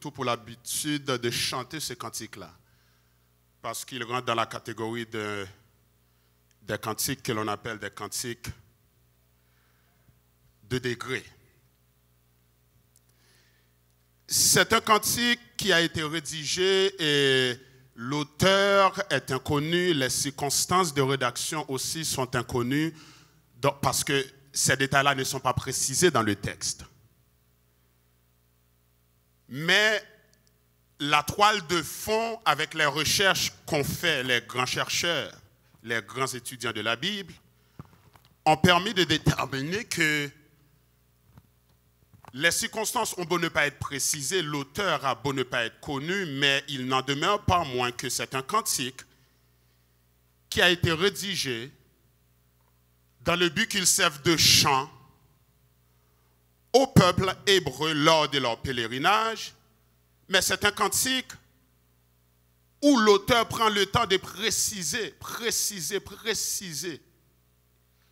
surtout pour l'habitude de chanter ce cantique-là, parce qu'il rentre dans la catégorie des cantiques que l'on appelle des cantiques de degré. C'est un cantique qui a été rédigé et l'auteur est inconnu, les circonstances de rédaction aussi sont inconnues parce que ces détails-là ne sont pas précisés dans le texte. Mais la toile de fond, avec les recherches qu'ont fait les grands chercheurs, les grands étudiants de la Bible, ont permis de déterminer que les circonstances ont beau ne pas être précisées, l'auteur a beau ne pas être connu, mais il n'en demeure pas moins que c'est un cantique qui a été rédigé dans le but qu'il serve de chant au peuple hébreu lors de leur pèlerinage, mais c'est un cantique où l'auteur prend le temps de préciser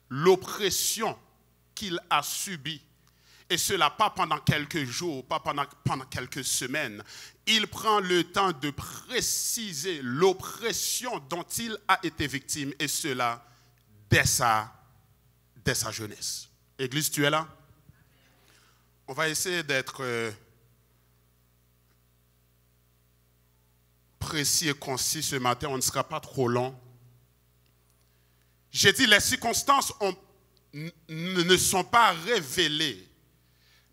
l'oppression qu'il a subie. Et cela pas pendant quelques jours, pas pendant quelques semaines. Il prend le temps de préciser l'oppression dont il a été victime, et cela dès sa jeunesse. Église, tu es là? On va essayer d'être précis et concis ce matin, on ne sera pas trop long. J'ai dit, les circonstances ne sont pas révélées.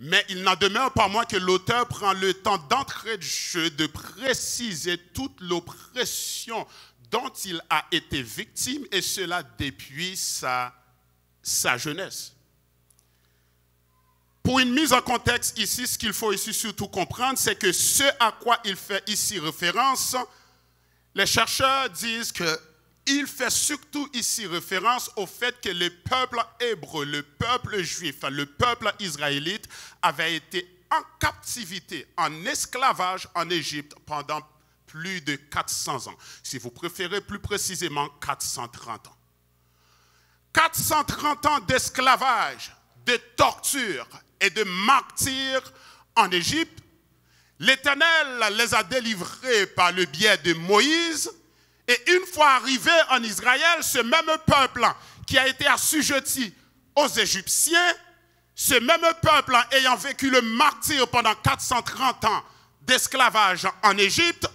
Mais il n'en demeure pas moins que l'auteur prend le temps d'entrer de jeu, de préciser toute l'oppression dont il a été victime, et cela depuis sa jeunesse. Pour une mise en contexte ici, ce qu'il faut ici surtout comprendre, c'est que ce à quoi il fait ici référence, les chercheurs disent qu'il fait surtout ici référence au fait que le peuple hébreu, le peuple juif, le peuple israélite avait été en captivité, en esclavage en Égypte pendant plus de 400 ans. Si vous préférez plus précisément 430 ans. 430 ans d'esclavage, de torture et de martyrs en Égypte. L'Éternel les a délivrés par le biais de Moïse. Et une fois arrivé en Israël, ce même peuple qui a été assujetti aux Égyptiens, ce même peuple ayant vécu le martyre pendant 430 ans d'esclavage en Égypte,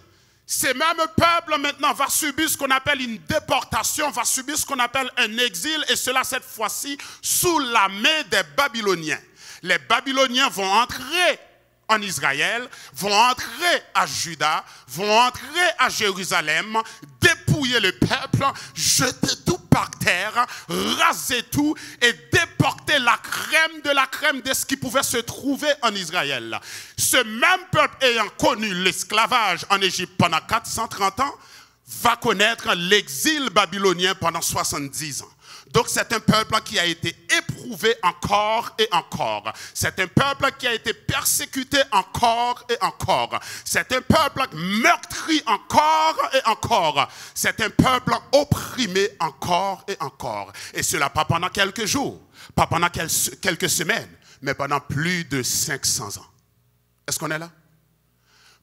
ce même peuple maintenant va subir ce qu'on appelle une déportation, va subir ce qu'on appelle un exil, et cela cette fois-ci sous la main des Babyloniens. Les Babyloniens vont entrer en Israël, vont entrer à Juda, vont entrer à Jérusalem, dépouiller le peuple, jeter tout par terre, raser tout et déporter la crème de ce qui pouvait se trouver en Israël. Ce même peuple ayant connu l'esclavage en Égypte pendant 430 ans, va connaître l'exil babylonien pendant 70 ans. Donc c'est un peuple qui a été éprouvé encore et encore. C'est un peuple qui a été persécuté encore et encore. C'est un peuple meurtri encore et encore. C'est un peuple opprimé encore et encore. Et cela pas pendant quelques jours, pas pendant quelques semaines, mais pendant plus de 500 ans. Est-ce qu'on est là?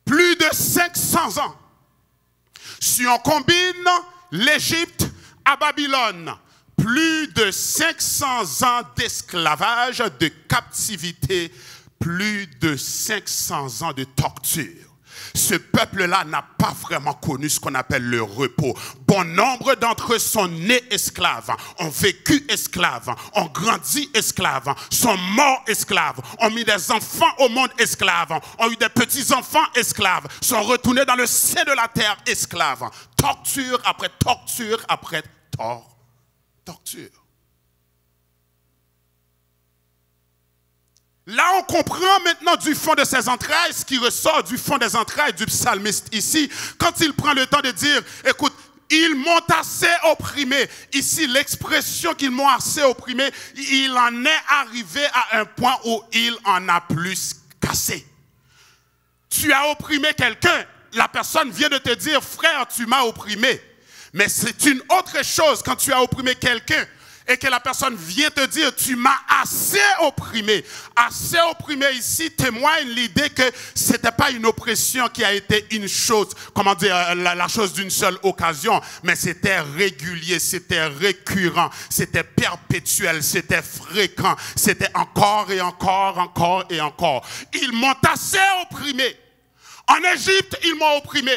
Plus de 500 ans. Si on combine l'Égypte à Babylone, plus de 500 ans d'esclavage, de captivité, plus de 500 ans de torture. Ce peuple-là n'a pas vraiment connu ce qu'on appelle le repos. Bon nombre d'entre eux sont nés esclaves, ont vécu esclaves, ont grandi esclaves, sont morts esclaves, ont mis des enfants au monde esclaves, ont eu des petits-enfants esclaves, sont retournés dans le sein de la terre esclaves. Torture après torture après torture. Là, on comprend maintenant du fond de ses entrailles, ce qui ressort du fond des entrailles du psalmiste ici, quand il prend le temps de dire, écoute, ils m'ont assez opprimé. Ici, l'expression qu'ils m'ont assez opprimé, il en est arrivé à un point où il en a plus qu'assez. Tu as opprimé quelqu'un, la personne vient de te dire, frère, tu m'as opprimé. Mais c'est une autre chose quand tu as opprimé quelqu'un et que la personne vient te dire, tu m'as assez opprimé. Assez opprimé ici témoigne l'idée que ce n'était pas une oppression qui a été une chose, comment dire, la chose d'une seule occasion, mais c'était régulier, c'était récurrent, c'était perpétuel, c'était fréquent, c'était encore et encore, encore et encore. Ils m'ont assez opprimé. En Égypte, ils m'ont opprimé.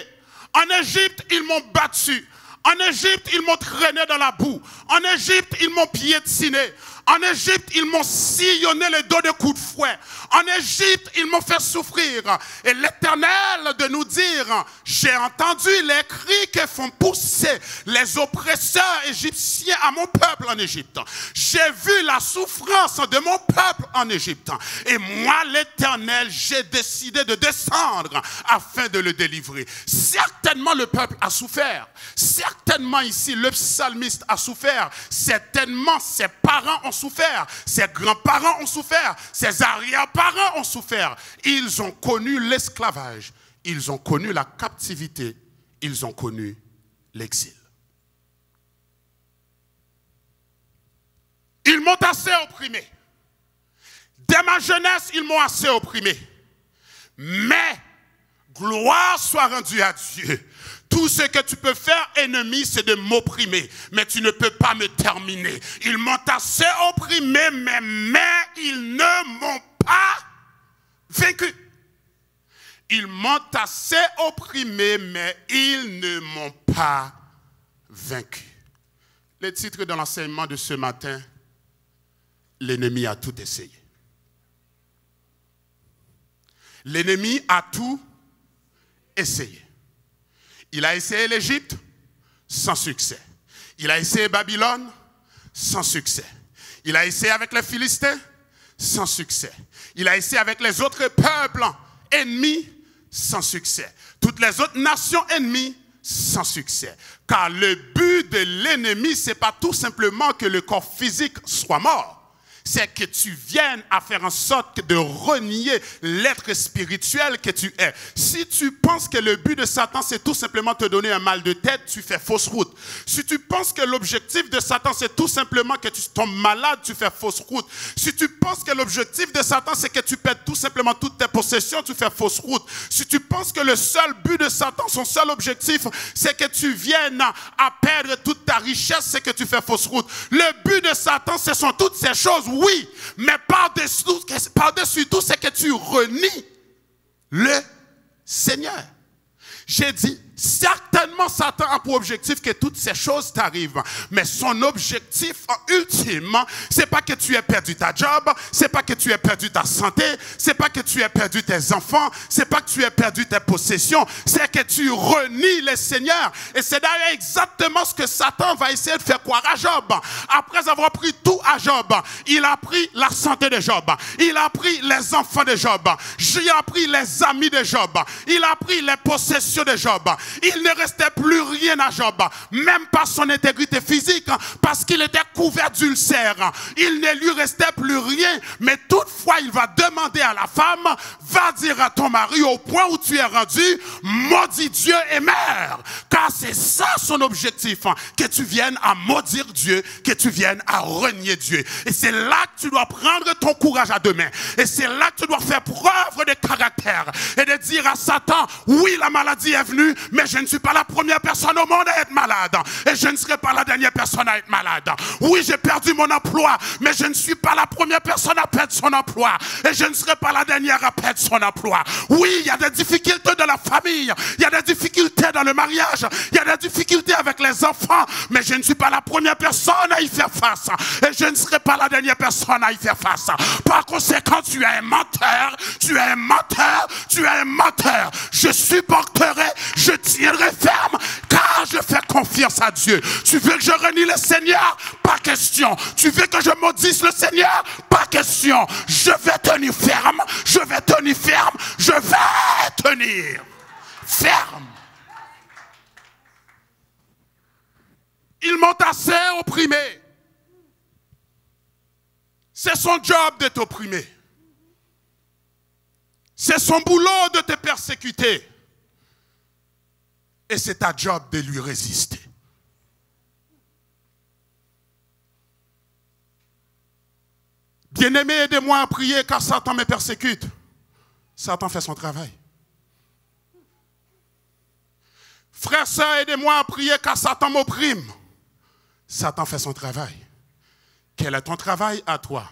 En Égypte, ils m'ont battu. En Égypte, ils m'ont traîné dans la boue. En Égypte, ils m'ont piétiné. En Égypte, ils m'ont sillonné le dos de coups de fouet. En Égypte, ils m'ont fait souffrir. Et l'Éternel de nous dire, j'ai entendu les cris que font pousser les oppresseurs égyptiens à mon peuple en Égypte. J'ai vu la souffrance de mon peuple en Égypte. Et moi, l'Éternel, j'ai décidé de descendre afin de le délivrer. Certainement, le peuple a souffert. Certainement, ici, le psalmiste a souffert. Certainement, ses parents ont souffert, ses grands-parents ont souffert, ses arrière-parents ont souffert. Ils ont connu l'esclavage, ils ont connu la captivité, ils ont connu l'exil. Ils m'ont assez opprimé. Dès ma jeunesse, ils m'ont assez opprimé. Mais, gloire soit rendue à Dieu. Tout ce que tu peux faire, ennemi, c'est de m'opprimer. Mais tu ne peux pas me terminer. Ils m'ont assez opprimé, mais ils ne m'ont pas vaincu. Ils m'ont assez opprimé, mais ils ne m'ont pas vaincu. Le titre de l'enseignement de ce matin, l'ennemi a tout essayé. L'ennemi a tout essayé. Il a essayé l'Égypte, sans succès. Il a essayé Babylone, sans succès. Il a essayé avec les Philistins, sans succès. Il a essayé avec les autres peuples ennemis, sans succès. Toutes les autres nations ennemies, sans succès. Car le but de l'ennemi, ce n'est pas tout simplement que le corps physique soit mort. C'est que tu viennes à faire en sorte de renier l'être spirituel que tu es. Si tu penses que le but de Satan, c'est tout simplement te donner un mal de tête, tu fais fausse route. Si tu penses que l'objectif de Satan, c'est tout simplement que tu tombes malade, tu fais fausse route. Si tu penses que l'objectif de Satan, c'est que tu perds tout simplement toutes tes possessions, tu fais fausse route. Si tu penses que le seul but de Satan, son seul objectif, c'est que tu viennes à perdre toute ta richesse, c'est que tu fais fausse route. Le but de Satan, ce sont toutes ces choses. Oui, mais par-dessus tout, c'est que tu renies le Seigneur. J'ai dit, certainement Satan a pour objectif que toutes ces choses t'arrivent. Mais son objectif ultime, c'est pas que tu aies perdu ta job, c'est pas que tu aies perdu ta santé, c'est pas que tu aies perdu tes enfants, c'est pas que tu aies perdu tes possessions, c'est que tu renies le Seigneur. Et c'est d'ailleurs exactement ce que Satan va essayer de faire croire à Job. Après avoir pris tout à Job, il a pris la santé de Job, il a pris les enfants de Job, il a pris les amis de Job, il a pris les possessions de Job. Il ne restait plus rien à Job, même pas son intégrité physique, parce qu'il était couvert d'ulcères. Il ne lui restait plus rien, mais toutefois il va demander à la femme, va dire à ton mari au point où tu es rendu, maudis Dieu et meurs. Car c'est ça son objectif, que tu viennes à maudire Dieu, que tu viennes à renier Dieu. Et c'est là que tu dois prendre ton courage à deux mains. Et c'est là que tu dois faire preuve de caractère et de dire à Satan, oui, la maladie est venue, mais je ne suis pas la première personne au monde à être malade. Et je ne serai pas la dernière personne à être malade. Oui, j'ai perdu mon emploi, mais je ne suis pas la première personne à perdre son emploi. Et je ne serai pas la dernière à perdre son emploi. Oui, il y a des difficultés dans la famille. Il y a des difficultés dans le mariage. Il y a des difficultés avec les enfants. Mais je ne suis pas la première personne à y faire face. Et je ne serai pas la dernière personne à y faire face. Par conséquent, tu es un menteur. Tu es un menteur. Tu es un menteur. Je supporterai, je tiendrai ferme, car je fais confiance à Dieu. Tu veux que je renie le Seigneur? Pas question. Tu veux que je maudisse le Seigneur? Pas question. Je vais tenir ferme, je vais tenir ferme, je vais tenir ferme. Ils m'ont assez opprimé. C'est son job de t'opprimer. C'est son boulot de te persécuter. Et c'est ta job de lui résister. Bien-aimé, aidez-moi à prier car Satan me persécute. Satan fait son travail. Frères, sœurs, aidez-moi à prier car Satan m'opprime. Satan fait son travail. Quel est ton travail à toi?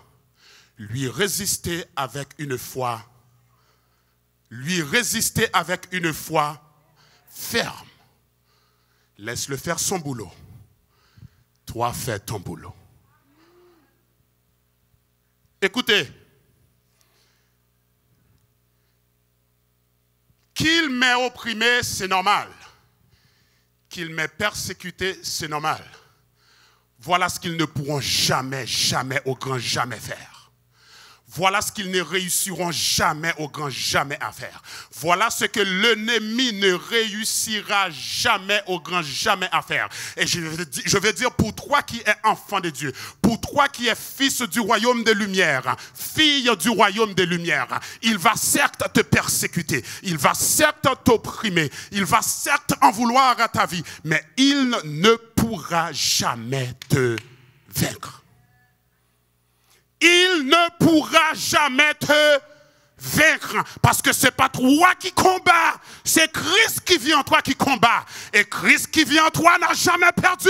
Lui résister avec une foi. Lui résister avec une foi ferme. Laisse-le faire son boulot. Toi, fais ton boulot. Écoutez. Qu'il m'ait opprimé, c'est normal. Qu'il m'ait persécuté, c'est normal. Voilà ce qu'ils ne pourront jamais, jamais, au grand jamais faire. Voilà ce qu'ils ne réussiront jamais, au grand jamais à faire. Voilà ce que l'ennemi ne réussira jamais, au grand jamais à faire. Et je veux dire pour toi qui es enfant de Dieu, pour toi qui es fils du royaume des lumières, fille du royaume des lumières, il va certes te persécuter, il va certes t'opprimer, il va certes en vouloir à ta vie, mais il ne pourra jamais te vaincre. Il ne pourra jamais te vaincre parce que ce n'est pas toi qui combats, c'est Christ qui vit en toi qui combat. Et Christ qui vit en toi n'a jamais perdu.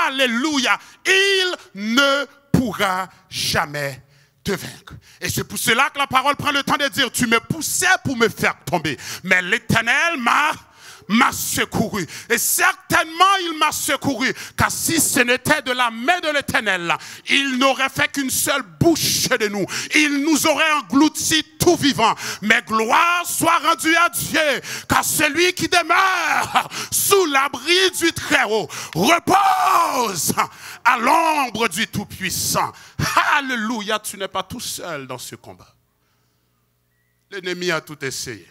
Alléluia. Il ne pourra jamais te vaincre. Et c'est pour cela que la parole prend le temps de dire, tu me poussais pour me faire tomber, mais l'Éternel m'a secouru. Et certainement, il m'a secouru. Car si ce n'était de la main de l'Éternel, il n'aurait fait qu'une seule bouchée de nous. Il nous aurait engloutis tout vivant. Mais gloire soit rendue à Dieu. Car celui qui demeure sous l'abri du Très-Haut repose à l'ombre du Tout-Puissant. Alléluia, tu n'es pas tout seul dans ce combat. L'ennemi a tout essayé.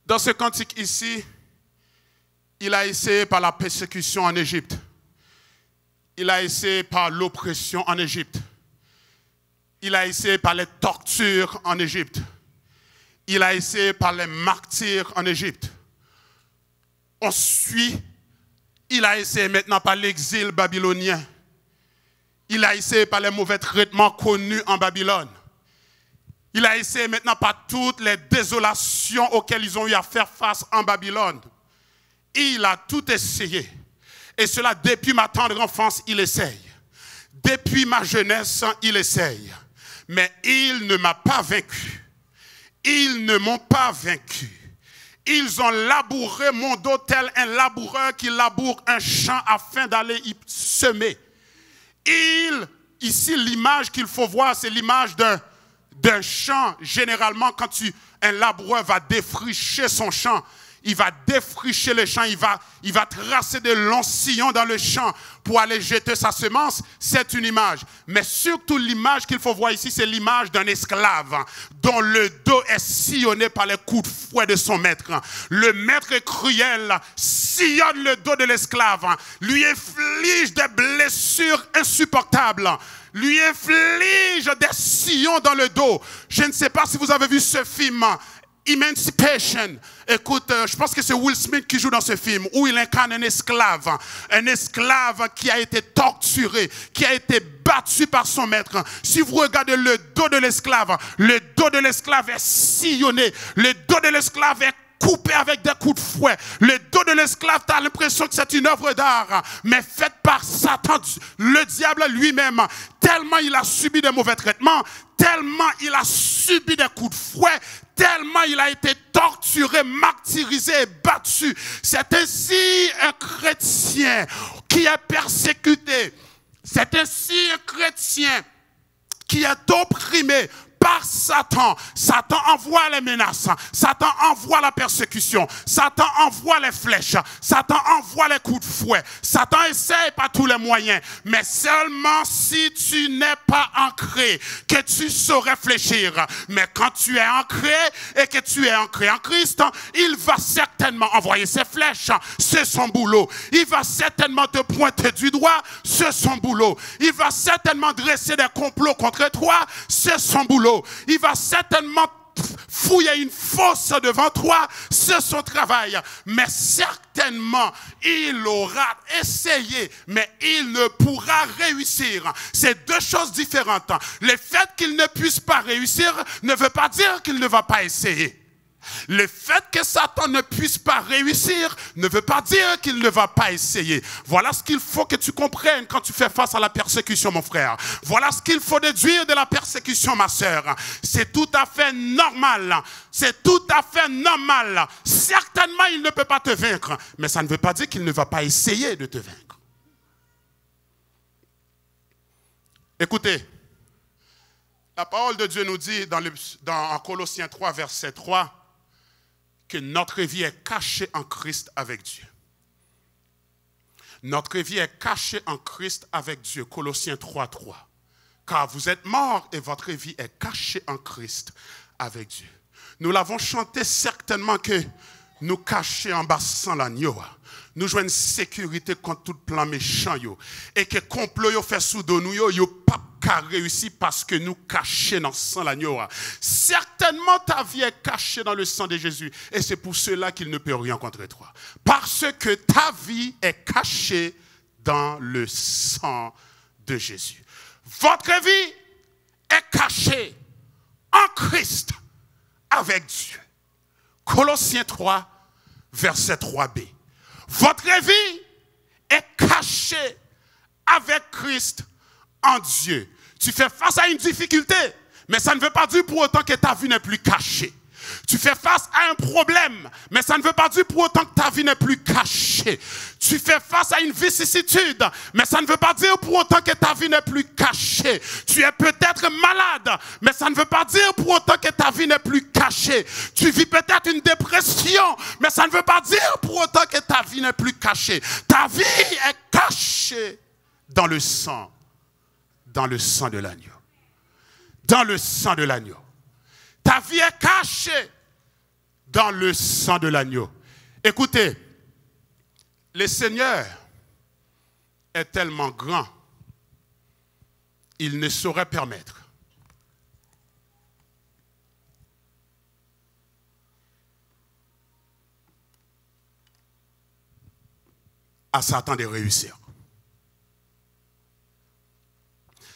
Dans ce cantique ici, il a essayé par la persécution en Égypte. Il a essayé par l'oppression en Égypte. Il a essayé par les tortures en Égypte. Il a essayé par les martyrs en Égypte. Ensuite, il a essayé maintenant par l'exil babylonien. Il a essayé par les mauvais traitements connus en Babylone. Il a essayé maintenant par toutes les désolations auxquelles ils ont eu à faire face en Babylone. Il a tout essayé. Et cela, depuis ma tendre enfance, il essaye. Depuis ma jeunesse, il essaye. Mais il ne m'a pas vaincu. Ils ne m'ont pas vaincu. Ils ont labouré mon dos tel un laboureur qui laboure un champ afin d'aller y semer. Ici, l'image qu'il faut voir, c'est l'image d'un champ. Généralement, quand un laboureur va défricher son champ, il va défricher le champ, il va tracer de longs sillons dans le champ pour aller jeter sa semence. C'est une image. Mais surtout, l'image qu'il faut voir ici, c'est l'image d'un esclave dont le dos est sillonné par les coups de fouet de son maître. Le maître cruel sillonne le dos de l'esclave, lui inflige des blessures insupportables, lui inflige des sillons dans le dos. Je ne sais pas si vous avez vu ce film, Emancipation. Écoute, je pense que c'est Will Smith qui joue dans ce film, où il incarne un esclave qui a été torturé, qui a été battu par son maître. Si vous regardez le dos de l'esclave est sillonné, le dos de l'esclave est coupé avec des coups de fouet. Le dos de l'esclave, tu as l'impression que c'est une œuvre d'art, mais faite par Satan, le diable lui-même. Tellement il a subi de mauvais traitements, tellement il a subi des coups de fouet, tellement il a été torturé, martyrisé et battu. C'est ainsi un chrétien qui est persécuté. C'est ainsi un chrétien qui est opprimé par Satan. Satan envoie les menaces, Satan envoie la persécution, Satan envoie les flèches, Satan envoie les coups de fouet. Satan essaie par tous les moyens, mais seulement si tu n'es pas ancré, que tu saurais fléchir. Mais quand tu es ancré et que tu es ancré en Christ, il va certainement envoyer ses flèches, c'est son boulot. Il va certainement te pointer du doigt, c'est son boulot. Il va certainement dresser des complots contre toi, c'est son boulot. Il va certainement fouiller une fosse devant toi, c'est son travail. Mais certainement, il aura essayé, mais il ne pourra réussir. C'est deux choses différentes. Le fait qu'il ne puisse pas réussir ne veut pas dire qu'il ne va pas essayer. Le fait que Satan ne puisse pas réussir ne veut pas dire qu'il ne va pas essayer. Voilà ce qu'il faut que tu comprennes quand tu fais face à la persécution, mon frère. Voilà ce qu'il faut déduire de la persécution, ma sœur. C'est tout à fait normal. C'est tout à fait normal. Certainement, il ne peut pas te vaincre. Mais ça ne veut pas dire qu'il ne va pas essayer de te vaincre. Écoutez, la parole de Dieu nous dit dans Colossiens 3, verset 3, que notre vie est cachée en Christ avec Dieu. Notre vie est cachée en Christ avec Dieu. Colossiens 3, 3. Car vous êtes morts et votre vie est cachée en Christ avec Dieu. Nous l'avons chanté certainement que nous cacher en bas sans l'agneau. Nous jouons une sécurité contre tout plan méchant. Et que complot yo fait sous nous, yo pas réussi parce que nous cachons dans le sang l'agneau. Certainement ta vie est cachée dans le sang de Jésus. Et c'est pour cela qu'il ne peut rien contre toi. Parce que ta vie est cachée dans le sang de Jésus. Votre vie est cachée en Christ avec Dieu. Colossiens 3, verset 3b. Votre vie est cachée avec Christ en Dieu. Tu fais face à une difficulté, mais ça ne veut pas dire pour autant que ta vie n'est plus cachée. Tu fais face à un problème, mais ça ne veut pas dire pour autant que ta vie n'est plus cachée. Tu fais face à une vicissitude, mais ça ne veut pas dire pour autant que ta vie n'est plus cachée. Tu es peut-être malade, mais ça ne veut pas dire pour autant que ta vie n'est plus cachée. Tu vis peut-être une dépression, mais ça ne veut pas dire pour autant que ta vie n'est plus cachée. Ta vie est cachée dans le sang de l'agneau. Dans le sang de l'agneau. Ta vie est cachée dans le sang de l'agneau. Écoutez, le Seigneur est tellement grand, il ne saurait permettre à Satan de réussir.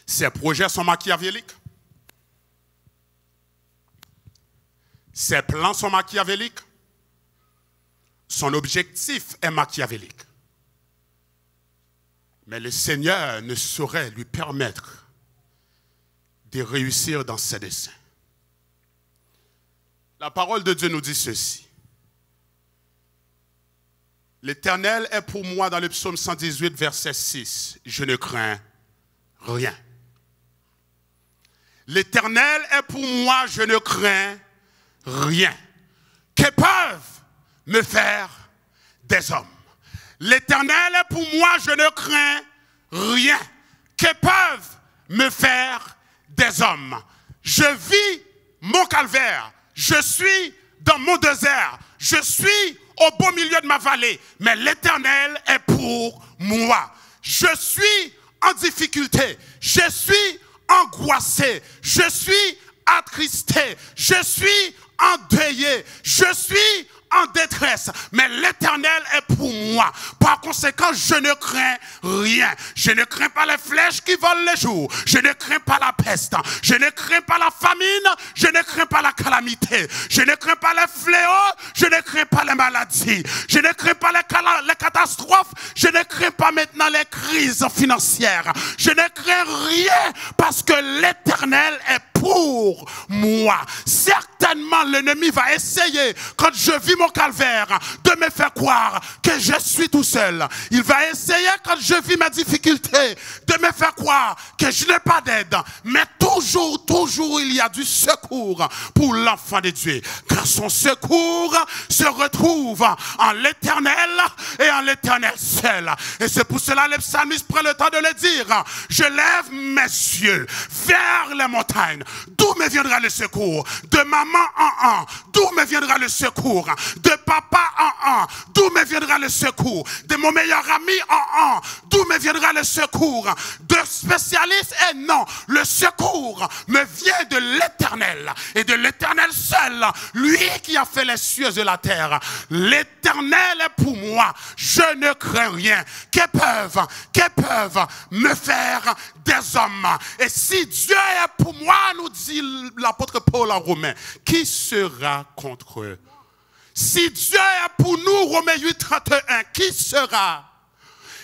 Ses projets sont machiavéliques. Ses plans sont machiavéliques. Son objectif est machiavélique. Mais le Seigneur ne saurait lui permettre de réussir dans ses desseins. La parole de Dieu nous dit ceci. L'Éternel est pour moi, dans le psaume 118, verset 6. Je ne crains rien. L'Éternel est pour moi, je ne crains rien. Que peuvent me faire des hommes? L'Éternel est pour moi, je ne crains rien. Que peuvent me faire des hommes? Je vis mon calvaire. Je suis dans mon désert. Je suis au beau milieu de ma vallée. Mais l'Éternel est pour moi. Je suis en difficulté. Je suis angoissé. Je suis attristé. Je suis endeuillé. Je suis en détresse, mais l'Éternel est pour moi. Par conséquent, je ne crains rien. Je ne crains pas les flèches qui volent les jours. Je ne crains pas la peste. Je ne crains pas la famine. Je ne crains pas la calamité. Je ne crains pas les fléaux. Je ne crains pas les maladies. Je ne crains pas les catastrophes. Je ne crains pas maintenant les crises financières. Je ne crains rien parce que l'Éternel est pour moi. Certainement, l'ennemi va essayer, quand je vis mon calvaire, de me faire croire que je suis tout seul. Il va essayer, quand je vis mes difficultés, de me faire croire que je n'ai pas d'aide. Mais toujours, il y a du secours pour l'enfant de Dieu. Car son secours se retrouve en l'Éternel et en l'Éternel seul. Et c'est pour cela que le psalmiste prend le temps de le dire. Je lève mes yeux vers les montagnes. D'où me viendra le secours? De maman en, d'où me viendra le secours? De papa d'où me viendra le secours? De mon meilleur ami? D'où me viendra le secours? De spécialistes? Et non, le secours me vient de l'Éternel, et de l'Éternel seul, lui qui a fait les cieux et la terre. L'Éternel est pour moi, je ne crains rien. Que peuvent me faire des hommes? Et si Dieu est pour moi, nous dit l'apôtre Paul en Romains, qui sera contre eux? Si Dieu est pour nous, Romains 8, 31, qui sera?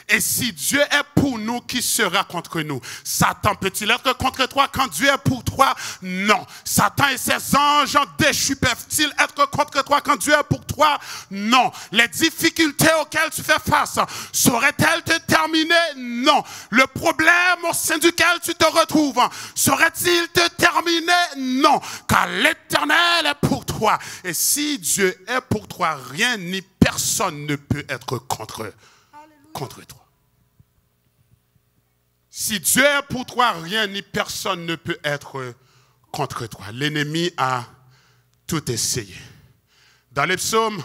Et si Dieu est pour nous, qui sera contre nous? Satan peut-il être contre toi quand Dieu est pour toi? Non. Satan et ses anges déchus peuvent-ils être contre toi quand Dieu est pour toi? Non. Les difficultés auxquelles tu fais face, sauraient-elles te terminer? Non. Le problème au sein duquel tu te retrouves, saurait-il te terminer? Non. Car l'Éternel est pour toi. Et si Dieu est pour toi, rien ni personne ne peut être contre toi. Si Dieu est pour toi, rien ni personne ne peut être contre toi. L'ennemi a tout essayé. Dans les psaumes,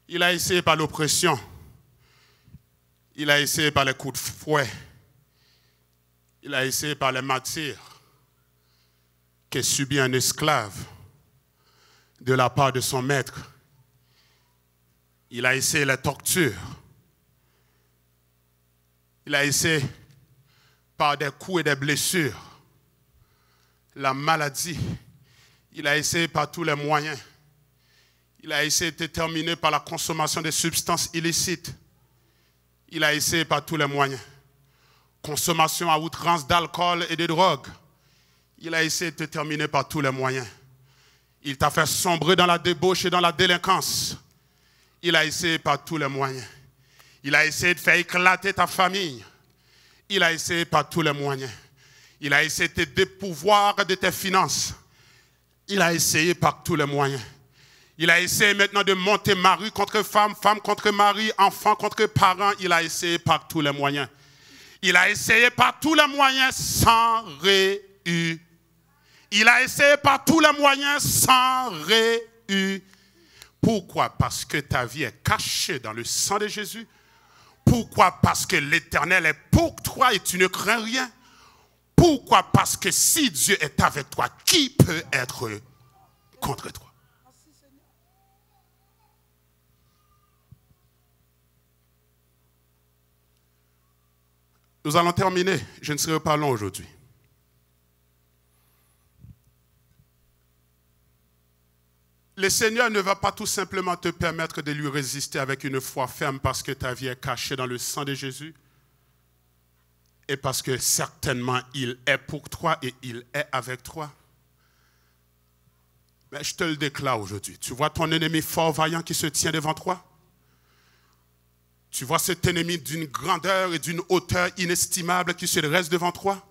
il a essayé par l'oppression. Il a essayé par les coups de fouet. Il a essayé par les martyrs que subit un esclave de la part de son maître. Il a essayé la torture. Il a essayé par des coups et des blessures, la maladie. Il a essayé par tous les moyens. Il a essayé de terminer par la consommation de substances illicites. Il a essayé par tous les moyens. Consommation à outrance d'alcool et de drogue. Il a essayé de te terminer par tous les moyens. Il t'a fait sombrer dans la débauche et dans la délinquance. Il a essayé par tous les moyens. Il a essayé de faire éclater ta famille. Il a essayé par tous les moyens. Il a essayé de te dépouvoir de tes finances. Il a essayé par tous les moyens. Il a essayé maintenant de monter mari contre femme, femme contre mari, enfant contre parents. Il a essayé par tous les moyens. Il a essayé par tous les moyens sans réussir. Il a essayé par tous les moyens sans réussir. Pourquoi? Parce que ta vie est cachée dans le sang de Jésus. Pourquoi? Parce que l'Éternel est pour toi et tu ne crains rien. Pourquoi? Parce que si Dieu est avec toi, qui peut être contre toi? Nous allons terminer. Je ne serai pas long aujourd'hui. Le Seigneur ne va pas tout simplement te permettre de lui résister avec une foi ferme parce que ta vie est cachée dans le sang de Jésus et parce que certainement il est pour toi et il est avec toi. Mais je te le déclare aujourd'hui. Tu vois ton ennemi fort vaillant qui se tient devant toi? Tu vois cet ennemi d'une grandeur et d'une hauteur inestimable qui se dresse devant toi?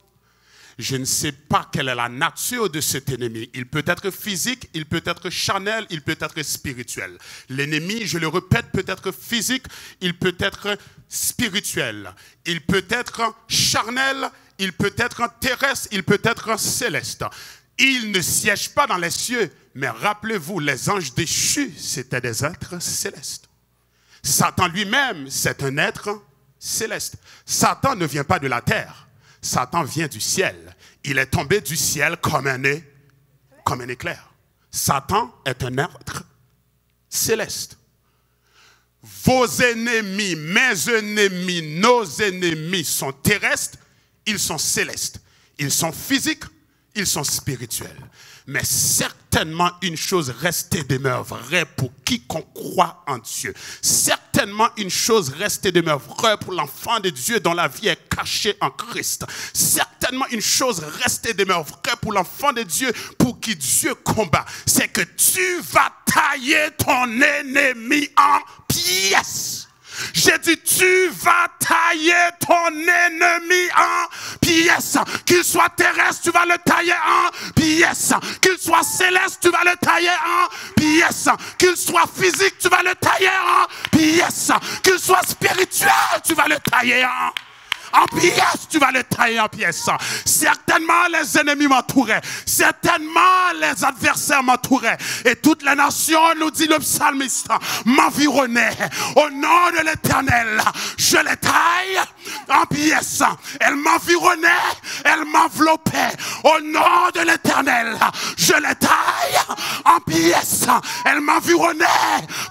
Je ne sais pas quelle est la nature de cet ennemi. Il peut être physique, il peut être charnel, il peut être spirituel. L'ennemi, je le répète, peut être physique, il peut être spirituel. Il peut être charnel, il peut être terrestre, il peut être céleste. Il ne siège pas dans les cieux, mais rappelez-vous, les anges déchus, c'étaient des êtres célestes. Satan lui-même, c'est un être céleste. Satan ne vient pas de la terre. Satan vient du ciel. Il est tombé du ciel comme un éclair. Satan est un être céleste. Vos ennemis, mes ennemis, nos ennemis sont terrestres, ils sont célestes. Ils sont physiques, ils sont spirituels. Mais certainement une chose reste et demeure vraie pour quiconque croit en Dieu. Certainement une chose reste et demeure vraie pour l'enfant de Dieu dont la vie est cachée en Christ. Certainement une chose reste et demeure vraie pour l'enfant de Dieu pour qui Dieu combat. C'est que tu vas tailler ton ennemi en pièces. J'ai dit, tu vas tailler ton ennemi en pièces. Qu'il soit terrestre, tu vas le tailler en pièces. Qu'il soit céleste, tu vas le tailler en pièces. Qu'il soit physique, tu vas le tailler en pièces. Qu'il soit spirituel, tu vas le tailler en en pièces. Tu vas les tailler en pièces. Certainement, les ennemis m'entouraient. Certainement, les adversaires m'entouraient. Et toutes les nations, nous dit le psalmiste, m'environnaient. Au nom de l'Éternel, je les taille en pièces. Elles m'environnaient, elles m'enveloppaient. Au nom de l'Éternel, je les taille en pièces. Elles m'environnaient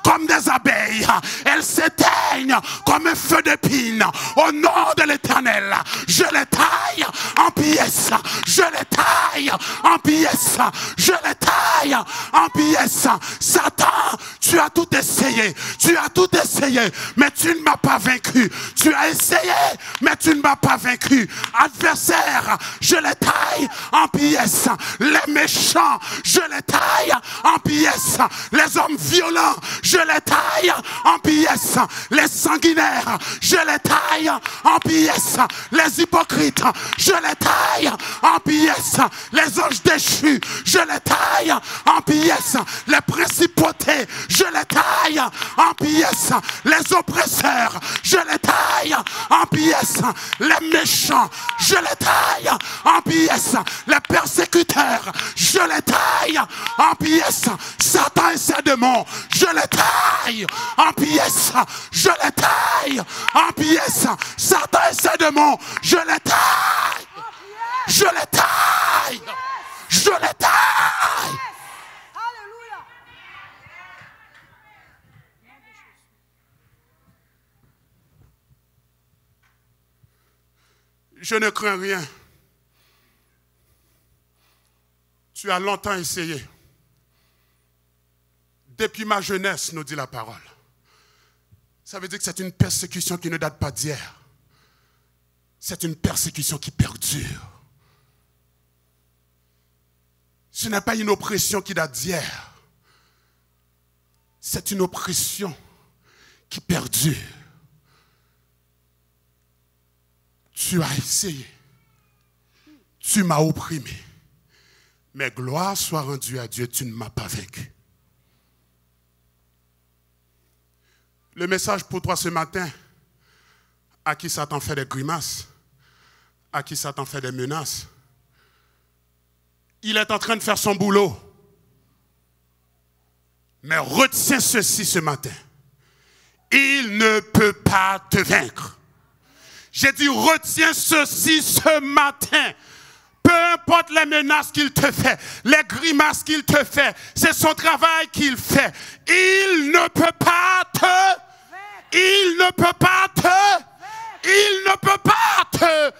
comme des abeilles. Elles s'éteignent comme un feu d'épine. Au nom de l'Éternel, je les taille en pièces. Je les taille en pièces. Je les taille en pièces. Satan, tu as tout essayé. Tu as tout essayé, mais tu ne m'as pas vaincu. Tu as essayé, mais tu ne m'as pas vaincu. Adversaire, je les taille en pièces. Les méchants, je les taille en pièces. Les hommes violents, je les taille en pièces. Les sanguinaires, je les taille en pièces. Les hypocrites, je les taille en pièces. Les anges déchus, je les taille en pièces. Les principautés, je les taille en pièces. Les oppresseurs, je les taille en pièces. Les méchants, je les taille en pièces. Les persécuteurs, je les taille en pièces. Satan et ses démons, je les taille en pièces. Je les taille en pièces. Satan et ses démons, je les taille. Je les taille. Je les taille. Je ne crains rien. Tu as longtemps essayé. Depuis ma jeunesse, nous dit la parole. Ça veut dire que c'est une persécution qui ne date pas d'hier. C'est une persécution qui perdure. Ce n'est pas une oppression qui date d'hier. C'est une oppression qui perdure. Tu as essayé. Tu m'as opprimé. Mais gloire soit rendue à Dieu, tu ne m'as pas vaincu. Le message pour toi ce matin, à qui Satan fait des grimaces, à qui Satan fait des menaces, il est en train de faire son boulot. Mais retiens ceci ce matin. Il ne peut pas te vaincre. J'ai dit, retiens ceci ce matin. Peu importe les menaces qu'il te fait, les grimaces qu'il te fait, c'est son travail qu'il fait. Il ne peut pas te... Il ne peut pas te... Il ne peut pas te...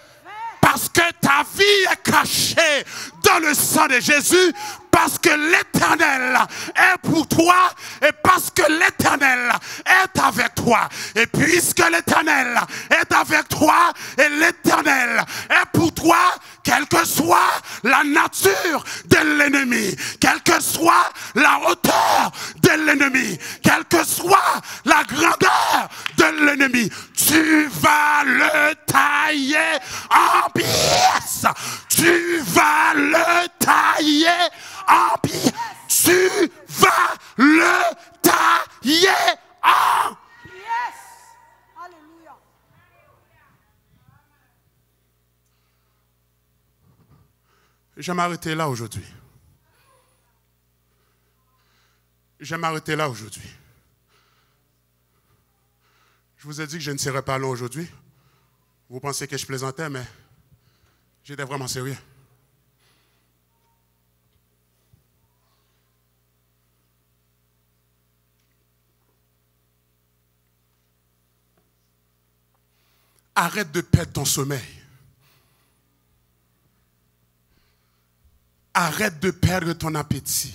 Parce que ta vie est cachée dans le sang de Jésus, parce que l'Éternel est pour toi et parce que l'Éternel est avec toi. Et puisque l'Éternel est avec toi et l'Éternel est pour toi, quelle que soit la nature de l'ennemi, quelle que soit la hauteur de l'ennemi, quelle que soit la grandeur de l'ennemi, tu vas le tailler en pièces. Tu vas le tailler en pièces. Tu vas le tailler en pièces. Alléluia. Je vais m'arrêter là aujourd'hui. Je vais m'arrêter là aujourd'hui. Je vous ai dit que je ne serais pas long aujourd'hui. Vous pensez que je plaisantais, mais j'étais vraiment sérieux. Arrête de perdre ton sommeil. Arrête de perdre ton appétit.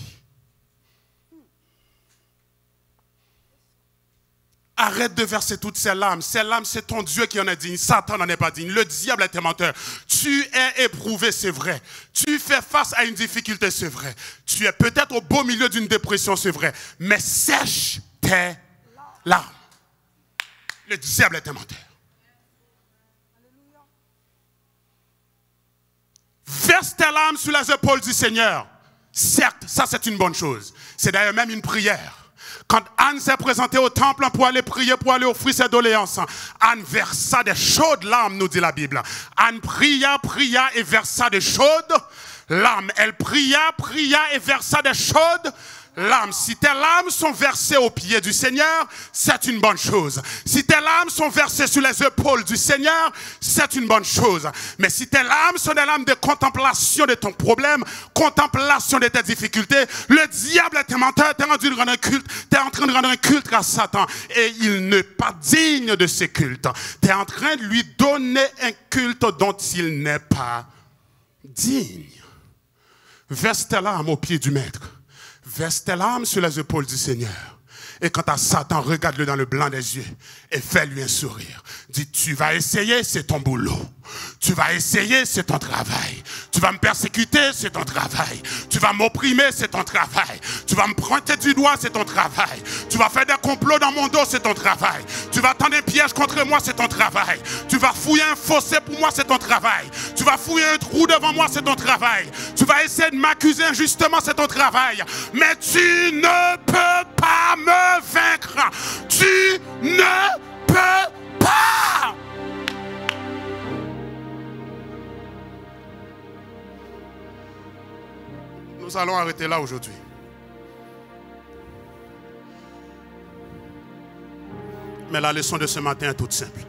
Arrête de verser toutes ces larmes. Ces larmes, c'est ton Dieu qui en est digne. Satan n'en est pas digne. Le diable est un menteur. Tu es éprouvé, c'est vrai. Tu fais face à une difficulté, c'est vrai. Tu es peut-être au beau milieu d'une dépression, c'est vrai. Mais sèche tes larmes. Le diable est un menteur. Verse tes larmes sur les épaules du Seigneur. Certes, ça c'est une bonne chose. C'est d'ailleurs même une prière. Quand Anne s'est présentée au temple pour aller prier, pour aller offrir ses doléances, Anne versa des chaudes larmes, nous dit la Bible. Anne pria et versa des chaudes larmes. Elle pria et versa des chaudes larmes. Si tes larmes sont versées aux pieds du Seigneur, c'est une bonne chose. Si tes larmes sont versées sur les épaules du Seigneur, c'est une bonne chose. Mais si tes larmes sont des larmes de contemplation de ton problème, contemplation de tes difficultés, le diable est un menteur, t'es en train de rendre un culte à Satan. Et il n'est pas digne de ce culte. Tu es en train de lui donner un culte dont il n'est pas digne. Verse tes larmes aux pieds du Maître. Verse tes larmes sur les épaules du Seigneur. Et quant à Satan, regarde-le dans le blanc des yeux et fais-lui un sourire. Dis, tu vas essayer, c'est ton boulot. Tu vas essayer, c'est ton travail. Tu vas me persécuter, c'est ton travail. Tu vas m'opprimer, c'est ton travail. Tu vas me pointer du doigt, c'est ton travail. Tu vas faire des complots dans mon dos, c'est ton travail. Tu vas tendre un piège contre moi, c'est ton travail. Tu vas fouiller un fossé pour moi, c'est ton travail. Tu vas fouiller un trou devant moi, c'est ton travail. Tu vas essayer de m'accuser injustement, c'est ton travail. Mais tu ne peux pas me vaincre. Tu ne peux pas. Nous allons arrêter là aujourd'hui. Mais la leçon de ce matin est toute simple.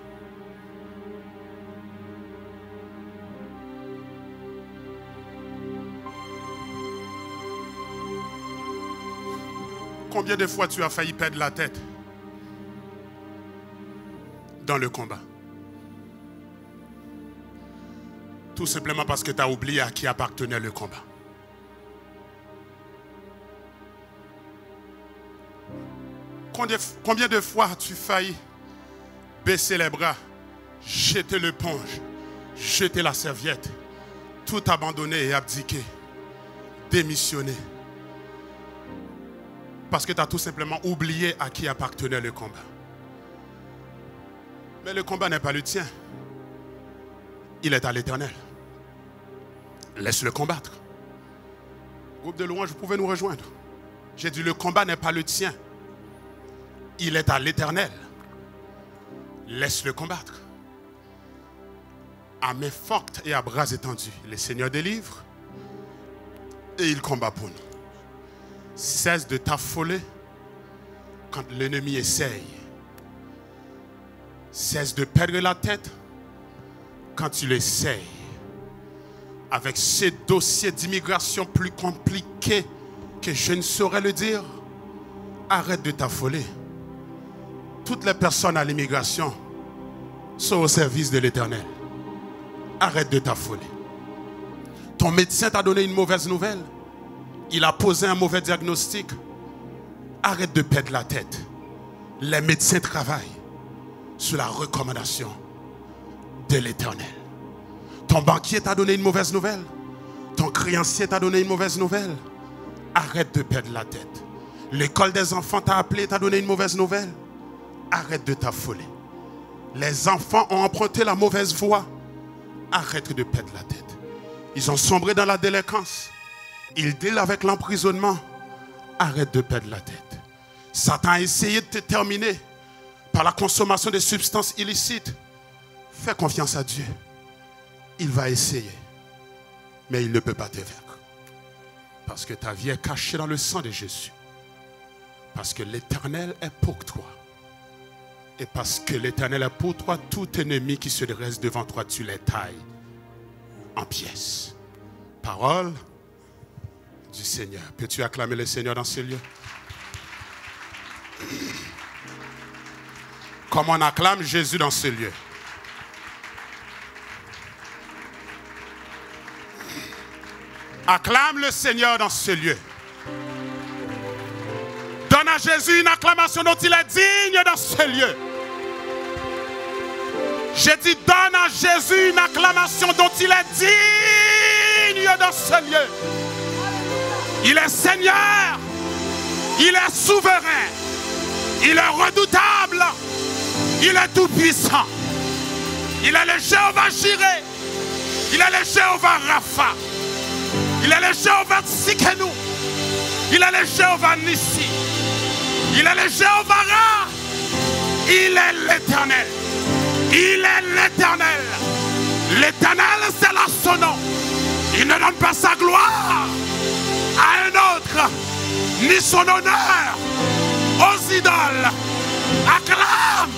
Combien de fois tu as failli perdre la tête dans le combat? Tout simplement parce que tu as oublié à qui appartenait le combat. Combien de fois as-tu failli baisser les bras, jeter l'éponge, jeter la serviette, tout abandonner et abdiquer, démissionner? Parce que tu as tout simplement oublié à qui appartenait le combat. Mais le combat n'est pas le tien. Il est à l'Éternel. Laisse-le combattre. Groupe de louanges, vous pouvez nous rejoindre. J'ai dit, le combat n'est pas le tien. Il est à l'Éternel. Laisse-le combattre. À main forte et à bras étendus, le Seigneur délivre et il combat pour nous. Cesse de t'affoler quand l'ennemi essaye. Cesse de perdre la tête quand tu l'essayes. Avec ces dossiers d'immigration plus compliqués que je ne saurais le dire, arrête de t'affoler. Toutes les personnes à l'immigration sont au service de l'Éternel. Arrête de t'affoler. Ton médecin t'a donné une mauvaise nouvelle. Il a posé un mauvais diagnostic. Arrête de perdre la tête. Les médecins travaillent sur la recommandation de l'Éternel. Ton banquier t'a donné une mauvaise nouvelle. Ton créancier t'a donné une mauvaise nouvelle. Arrête de perdre la tête. L'école des enfants t'a appelé, t'a donné une mauvaise nouvelle. Arrête de t'affoler. Les enfants ont emprunté la mauvaise voie. Arrête de perdre la tête. Ils ont sombré dans la délinquance. Ils dealent avec l'emprisonnement. Arrête de perdre la tête. Satan a essayé de te terminer par la consommation de substances illicites. Fais confiance à Dieu. Il va essayer. Mais il ne peut pas te vaincre. Parce que ta vie est cachée dans le sang de Jésus. Parce que l'Éternel est pour toi. Et parce que l'Éternel est pour toi, tout ennemi qui se dresse devant toi, tu les tailles en pièces. Parole du Seigneur. Peux-tu acclamer le Seigneur dans ce lieu? Comme on acclame Jésus dans ce lieu. Acclame le Seigneur dans ce lieu. Donne à Jésus une acclamation dont il est digne dans ce lieu. J'ai dit, donne à Jésus une acclamation dont il est digne dans ce lieu. Il est Seigneur. Il est souverain. Il est redoutable. Il est tout puissant. Il est le Jéhovah Jireh. Il est le Jéhovah Rapha. Il est le Jéhovah Tsidkenu. Il est le Jéhovah Nissi. Il est le Jéhovah Ra. Il est l'Éternel. Il est l'Éternel. L'Éternel, c'est là son nom. Il ne donne pas sa gloire à un autre, ni son honneur aux idoles. Acclame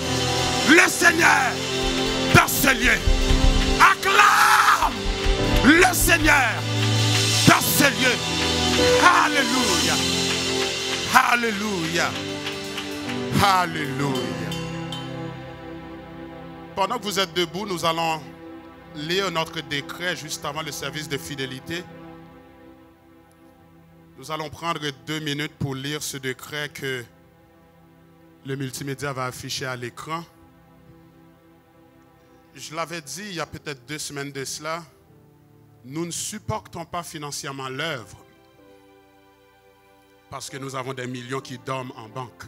le Seigneur dans ce lieu. Acclame le Seigneur dans ce lieu. Alléluia. Alléluia. Alléluia. Pendant que vous êtes debout, nous allons lire notre décret juste avant le service de fidélité. Nous allons prendre 2 minutes pour lire ce décret que le multimédia va afficher à l'écran. Je l'avais dit il y a peut-être 2 semaines de cela, nous ne supportons pas financièrement l'œuvre parce que nous avons des millions qui dorment en banque.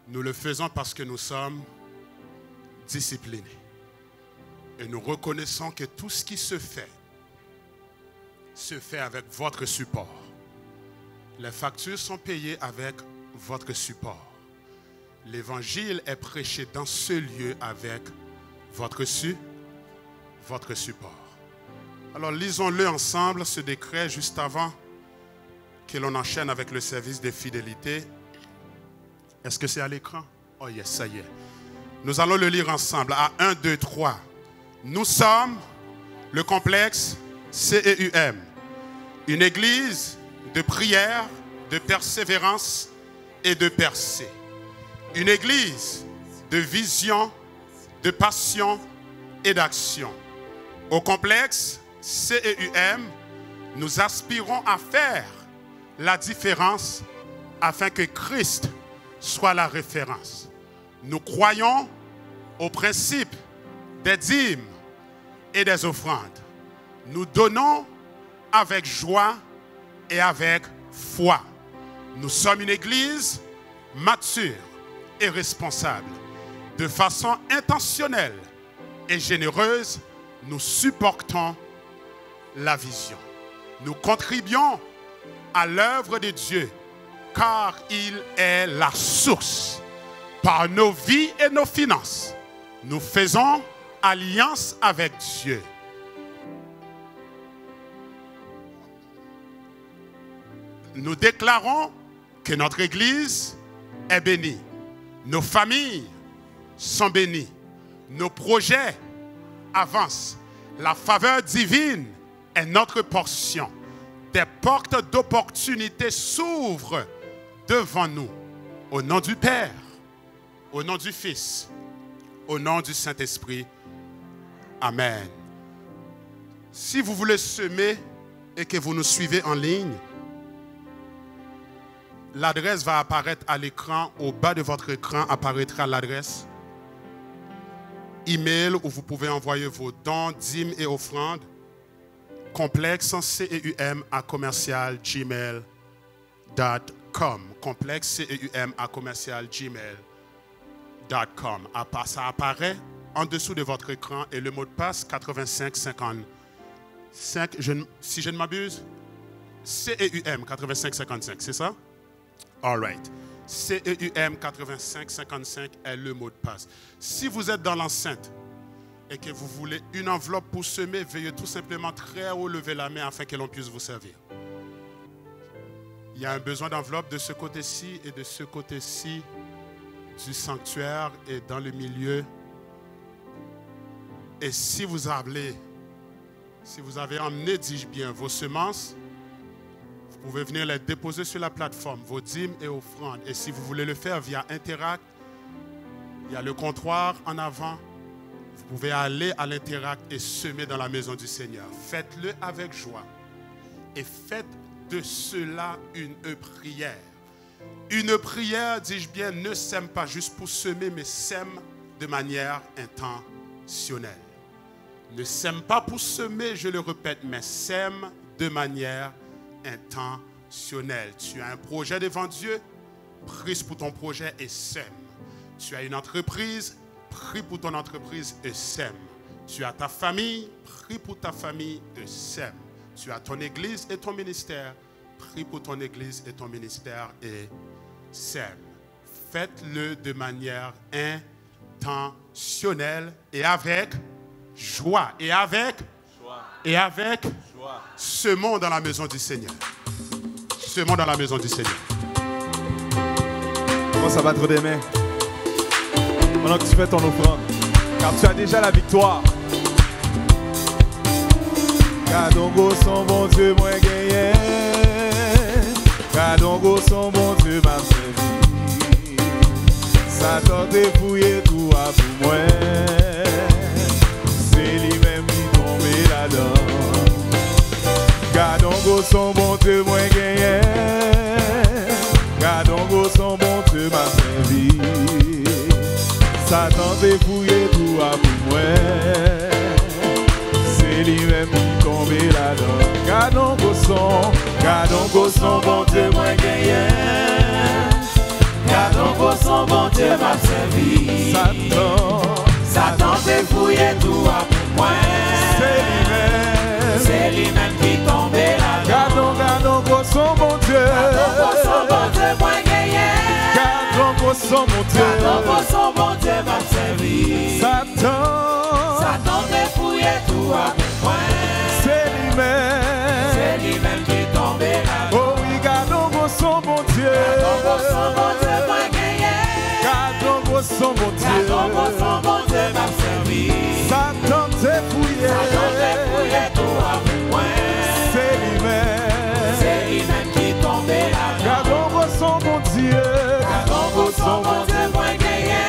Nous le faisons parce que nous sommes disciplinés. Et nous reconnaissons que tout ce qui se fait avec votre support. Les factures sont payées avec votre support. L'évangile est prêché dans ce lieu avec votre support. Alors lisons-le ensemble, ce décret, juste avant que l'on enchaîne avec le service de fidélité. Est-ce que c'est à l'écran? Oh yes, ça y est. Nous allons le lire ensemble à 1, 2, 3. Nous sommes le complexe CEUM, une église de prière, de persévérance et de percée. Une église de vision, de passion et d'action. Au complexe CEUM, nous aspirons à faire la différence afin que Christ soit la référence. Nous croyons au principe des dîmes et des offrandes. Nous donnons avec joie et avec foi. Nous sommes une église mature et responsable. De façon intentionnelle et généreuse, nous supportons la vision. Nous contribuons à l'œuvre de Dieu, car il est la source. Par nos vies et nos finances, nous faisons alliance avec Dieu. Nous déclarons que notre Église est bénie. Nos familles sont bénies. Nos projets avancent. La faveur divine est notre portion. Des portes d'opportunité s'ouvrent devant nous. Au nom du Père, au nom du Fils, au nom du Saint-Esprit. Amen. Si vous voulez semer et que vous nous suivez en ligne, l'adresse va apparaître à l'écran. Au bas de votre écran apparaîtra l'adresse email où vous pouvez envoyer vos dons, dîmes et offrandes. Complexe CEUM@gmail.com. Complexe CEUM@gmail.com. Ça apparaît en dessous de votre écran et le mot de passe 8555. Si je ne m'abuse, CEUM 8555, c'est ça? All right. CEUM 8555 est le mot de passe. Si vous êtes dans l'enceinte et que vous voulez une enveloppe pour semer, veuillez tout simplement très haut lever la main afin que l'on puisse vous servir. Il y a un besoin d'enveloppe de ce côté-ci et de ce côté-ci du sanctuaire et dans le milieu. Et si vous avez emmené, dis-je bien, vos semences, vous pouvez venir les déposer sur la plateforme, vos dîmes et offrandes. Et si vous voulez le faire via Interact, il y a le comptoir en avant. Vous pouvez aller à l'Interact et semer dans la maison du Seigneur. Faites-le avec joie. Et faites de cela une prière. Une prière, dis-je bien, ne sème pas juste pour semer, mais sème de manière intentionnelle. Ne sème pas pour semer, je le répète, mais sème de manière intentionnelle. Tu as un projet devant Dieu, prie pour ton projet et sème. Tu as une entreprise, prie pour ton entreprise et sème. Tu as ta famille, prie pour ta famille et sème. Tu as ton église et ton ministère, prie pour ton église et ton ministère et seul. Faites-le de manière intentionnelle et avec joie. Et avec joie. Semons dans la maison du Seigneur. Semons dans la maison du Seigneur. Comment ça va battre des mains pendant que tu fais ton offrande, car tu as déjà la victoire. Kadongo son bon Dieu moi gagné. Kadongo son bon Dieu m'a servi. Satan te fouillé tout à pour moi. C'est lui-même qui tombe là-dedans. Kadongo son bon Dieu moi gagné. Kadongo son bon Dieu m'a servi. Satan te fouillé tout à pour moi. C'est lui-même qui tombe là-dedans. Kadongo son bon Dieu moi gagné. Kadongo son bon Dieu m'a servi. Satan te fouillé tout à pour moi. C'est lui-même qui tombe là-dedans. Kadongo son bon Dieu. Kadongo son bon Dieu moi gagné. Kadongo son bon Dieu. Kadongo son bon Dieu m'a servi. Satan te fouillé tout à pour moi. C'est lui-même qui tombe là-dedans. Oh oui, Kadongo son bon Dieu. Kadongo son bon Dieu moi gagné. Kadongo son bon Dieu. Kadongo son bon Dieu m'a servi. Satan te fouillé tout à moi. C'est lui-même qui tombe là-dedans. Kadongo son bon Dieu. Kadongo son bon Dieu moi gagné.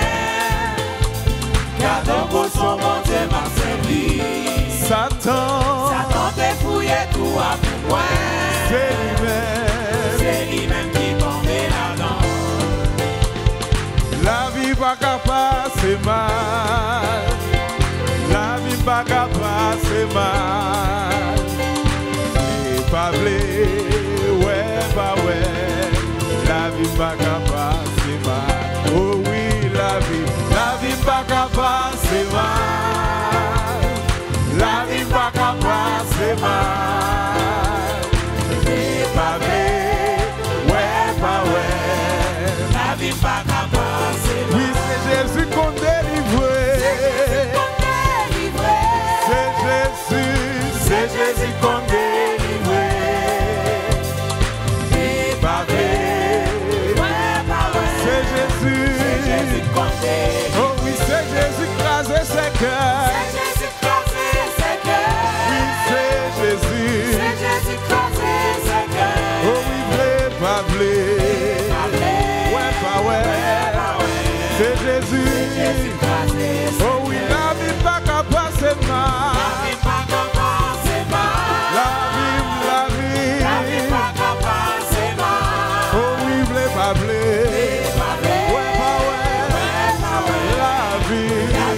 Kadongo son bon Dieu m'a servi. Satan te fouillé tout à moi. C'est lui-même qui tombe là-dedans. La vie pas capable c'est mal. La vie pas capable c'est mal. C'est pas vrai, ouais, pas ouais. La vie pas capable c'est mal. Oh oui, la vie pas capable c'est mal. La vie pas capable c'est mal. C'est pas vrai, ouais, pas ouais. La vie pas capable c'est mal. Oui, c'est Jésus qu'on délivre. C'est Jésus qu'on délivre. C'est pas vrai, ouais, pas ouais. C'est Jésus qu'on délivre. Oh oui, c'est Jésus crasé ses cœurs. C'est Jésus crasé ses cœurs. Oui, c'est Jésus. C'est Jésus crasé ses cœurs. Oh oui, blé, pas blé. Ouais, pas ouais. C'est Jésus. Oh oui, la vie pas capable c'est mal. La vie pas capable c'est mal. La vie pas capable c'est mal. oh oui, blé, pas blé. Ouais, pas ouais. La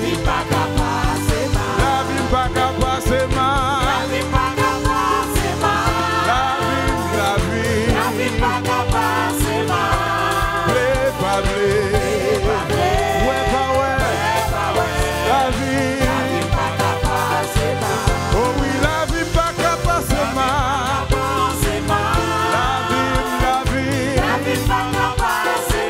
vie pas capable c'est mal. La vie pas capable c'est mal. La vie pas capable c'est mal. La vie pas capable c'est mal. blé, pas blé. Ouais, pas ouais. La vie pas capable c'est mal. oh oui, la vie pas capable c'est mal. C'est mal. La vie pas capable c'est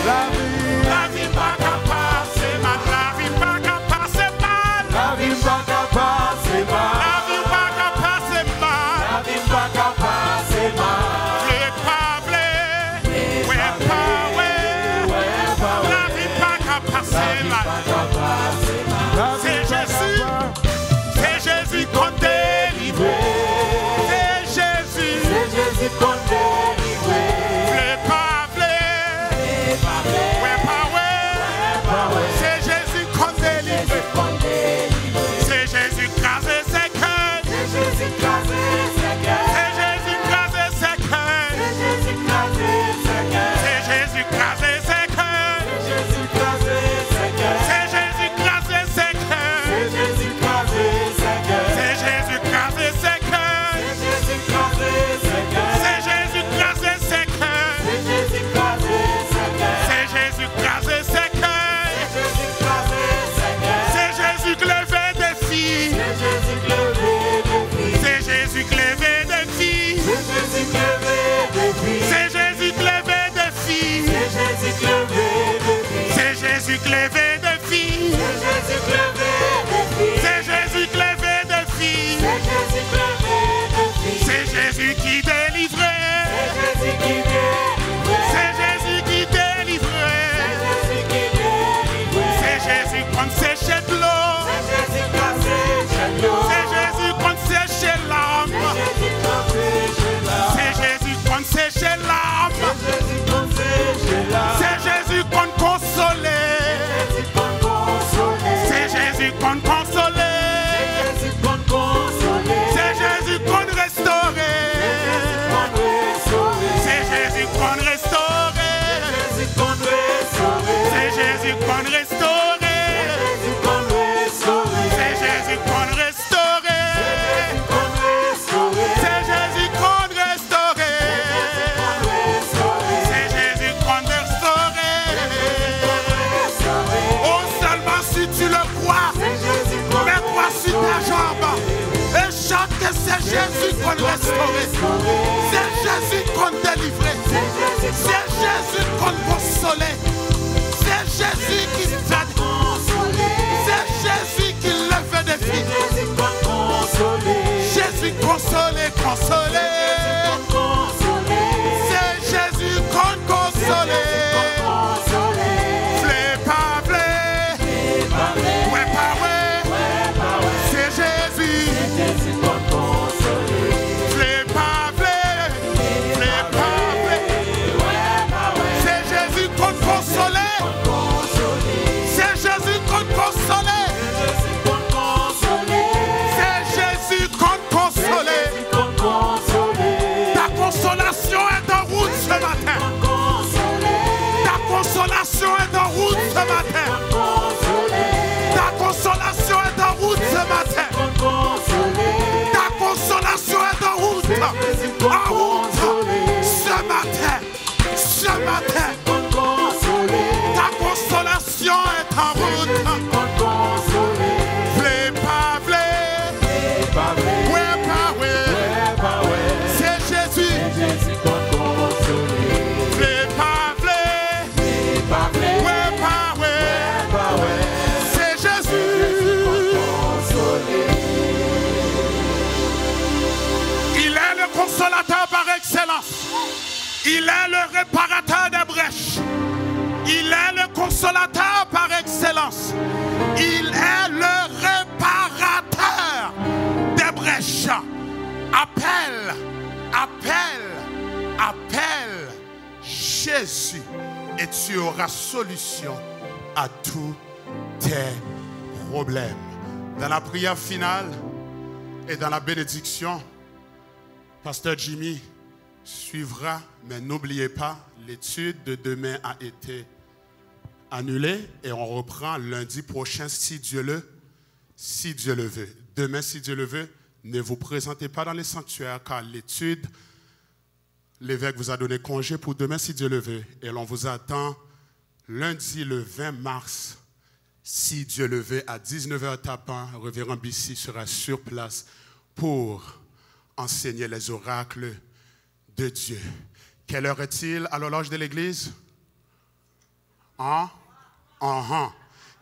La vie pas qu'à passer mal. La vie pas qu'à passer mal. La vie pas qu'à passer mal. La vie pas qu'à passer mal. La vie pas qu'à passer mal. Le pavlé, ouais pas ouais. La vie pas qu'à passer mal. C'est Jésus, c'est Jésus qu'on délivre. C'est Jésus, C'est Jésus qu'on délivre. le pavlé, ouais pas ouais. C'est Jésus qu'on délivre. C'est Jésus crasé ses cœurs. C'est Jésus crasé ses cœurs. C'est Jésus crasé ses cœurs. C'est Jésus crasé ses cœurs. C'est Jésus crasé ses cœurs. Jésus crasé ses cœurs. C'est Jésus crasé ses cœurs. C'est Jésus crasé ses cœurs. C'est Jésus crasé ses cœurs. Jésus crasé ses cœurs. C'est Jésus crasé ses cœurs. Jésus crasé ses cœurs. C'est Jésus crasé ses cœurs. Jésus crasé ses cœurs. C'est Jésus clevé des filles. Jésus clevé des filles. C'est Jésus clevé des filles. Jésus clevé des filles. C'est Jésus clevé des filles. Jésus clevé des filles. C'est Jésus clevé des filles. Jésus clevé des filles. C'est Jésus clevé des filles. Jésus clevé des filles. C'est Jésus qui délivrait. Jésus qui délivre. C'est Jésus qui délivrait. Jésus qui délivre. C'est Jésus qu'on séchait de l'eau. Jésus crasé chez l'eau. C'est Jésus qu'on séchait l'âme. Jésus crasé chez l'âme. C'est Jésus qu'on séchait l'âme. Jésus crasé chez l'âme. C'est Jésus qu'on consolait. Jésus qu'on consolait. C'est Jésus qu'on consolait. Jésus qu'on consolait. C'est Jésus qu'on restaurait. Qu'on restaurait. C'est Jésus qu'on restaurait. Jésus qu'on restaurait. C'est Jésus qu'on restaurait. Jésus qu'on restaurait. C'est Jésus qu'on restaurait. Qu'on restaurait. C'est Jésus qu'on restaurait. C'est Jésus qu'on restaurait. Oh, seulement si tu le crois, mets-toi sur ta jambe et chante que c'est Jésus qu'on restaurait. C'est Jésus qu'on délivrait. C'est Jésus qu'on consolait. C'est Jésus qui t'aide. C'est Jésus qui lève des filles. Jésus consolé, consolé. C'est Jésus qu'on consolait. Flé pas flé. Ouais pas ouais. C'est Jésus. Flé pas flé. Flé pas flé. C'est Jésus qu'on consolait. C'est Jésus qu'on consolait. C'est Jésus qu'on consolait. Ta consolation est en route ce matin. Ta consolation est en route ce matin. Ta consolation est en route ce matin. Ta consolation est en route. En route. Ce matin. Ce matin. Ta consolation est en route. Flé pas flé. Ouais pas ouais. C'est Jésus. Flé pas flé. Ouais pas ouais. C'est Jésus. Il est le consolateur par excellence. Il est le réparateur des brèches. Il est le consolateur par excellence. Il est le réparateur des brèches. Appelle, appelle, appelle Jésus et tu auras solution à tous tes problèmes. Dans la prière finale et dans la bénédiction, Pasteur Jimmy suivra, mais n'oubliez pas, l'étude de demain a été annulée et on reprend lundi prochain si Dieu le veut. Demain, si Dieu le veut, ne vous présentez pas dans les sanctuaires car l'étude, l'évêque vous a donné congé pour demain si Dieu le veut. Et l'on vous attend lundi le 20 mars, si Dieu le veut, à 19h tapant. Révérend Bissi sera sur place pour enseigner les oracles de Dieu. Quelle heure est-il à l'horloge de l'église?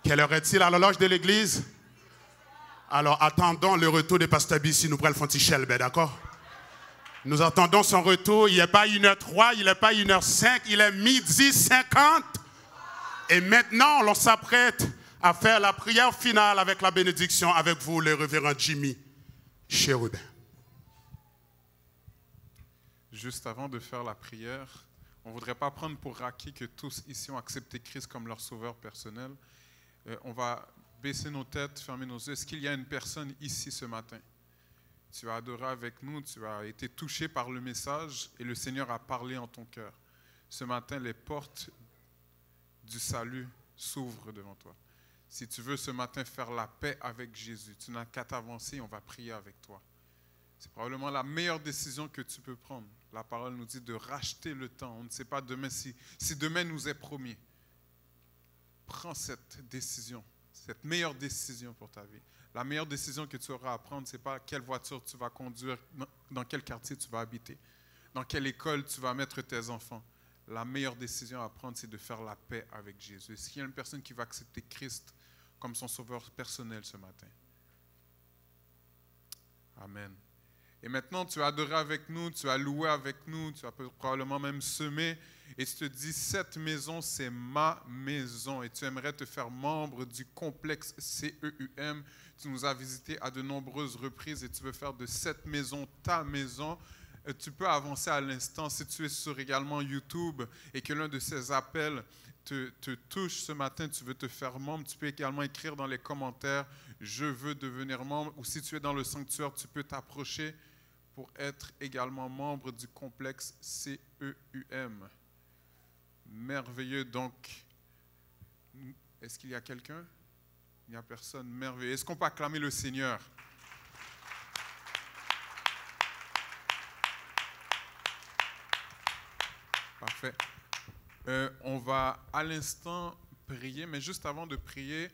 Quelle heure est-il à l'horloge de l'église? Alors, attendons le retour de Pasteur Bissi, nous prenons le ben, d'accord? Nous attendons son retour. Il n'est pas 1h03, il n'est pas 1h05, il est 12h50. Et maintenant, l'on s'apprête à faire la prière finale avec la bénédiction avec vous, le révérend Jimmy Chérubin. Juste avant de faire la prière, on ne voudrait pas prendre pour acquis que tous ici ont accepté Christ comme leur sauveur personnel. On va baisser nos têtes, fermer nos yeux. Est-ce qu'il y a une personne ici ce matin? Tu as adoré avec nous, tu as été touché par le message et le Seigneur a parlé en ton cœur. Ce matin, les portes du salut s'ouvrent devant toi. Si tu veux ce matin faire la paix avec Jésus, tu n'as qu'à t'avancer, on va prier avec toi. C'est probablement la meilleure décision que tu peux prendre. La parole nous dit de racheter le temps. On ne sait pas demain si demain nous est promis. Prends cette décision, cette meilleure décision pour ta vie. La meilleure décision que tu auras à prendre, ce n'est pas quelle voiture tu vas conduire, dans quel quartier tu vas habiter, dans quelle école tu vas mettre tes enfants. La meilleure décision à prendre, c'est de faire la paix avec Jésus. Est-ce qu'il y a une personne qui va accepter Christ comme son sauveur personnel ce matin? Amen. Et maintenant, tu as adoré avec nous, tu as loué avec nous, tu as probablement même semé. Et tu te dis, cette maison, c'est ma maison. Et tu aimerais te faire membre du complexe CEUM. Tu nous as visités à de nombreuses reprises et tu veux faire de cette maison ta maison. Tu peux avancer à l'instant. Si tu es sur également YouTube et que l'un de ces appels te touche ce matin, tu veux te faire membre, tu peux également écrire dans les commentaires « Je veux devenir membre » ou si tu es dans le sanctuaire, tu peux t'approcher pour être également membre du complexe CEUM. Merveilleux. Donc, est-ce qu'il y a quelqu'un? Il n'y a personne. Merveilleux. Est-ce qu'on peut acclamer le Seigneur? Parfait. On va à l'instant prier, mais juste avant de prier,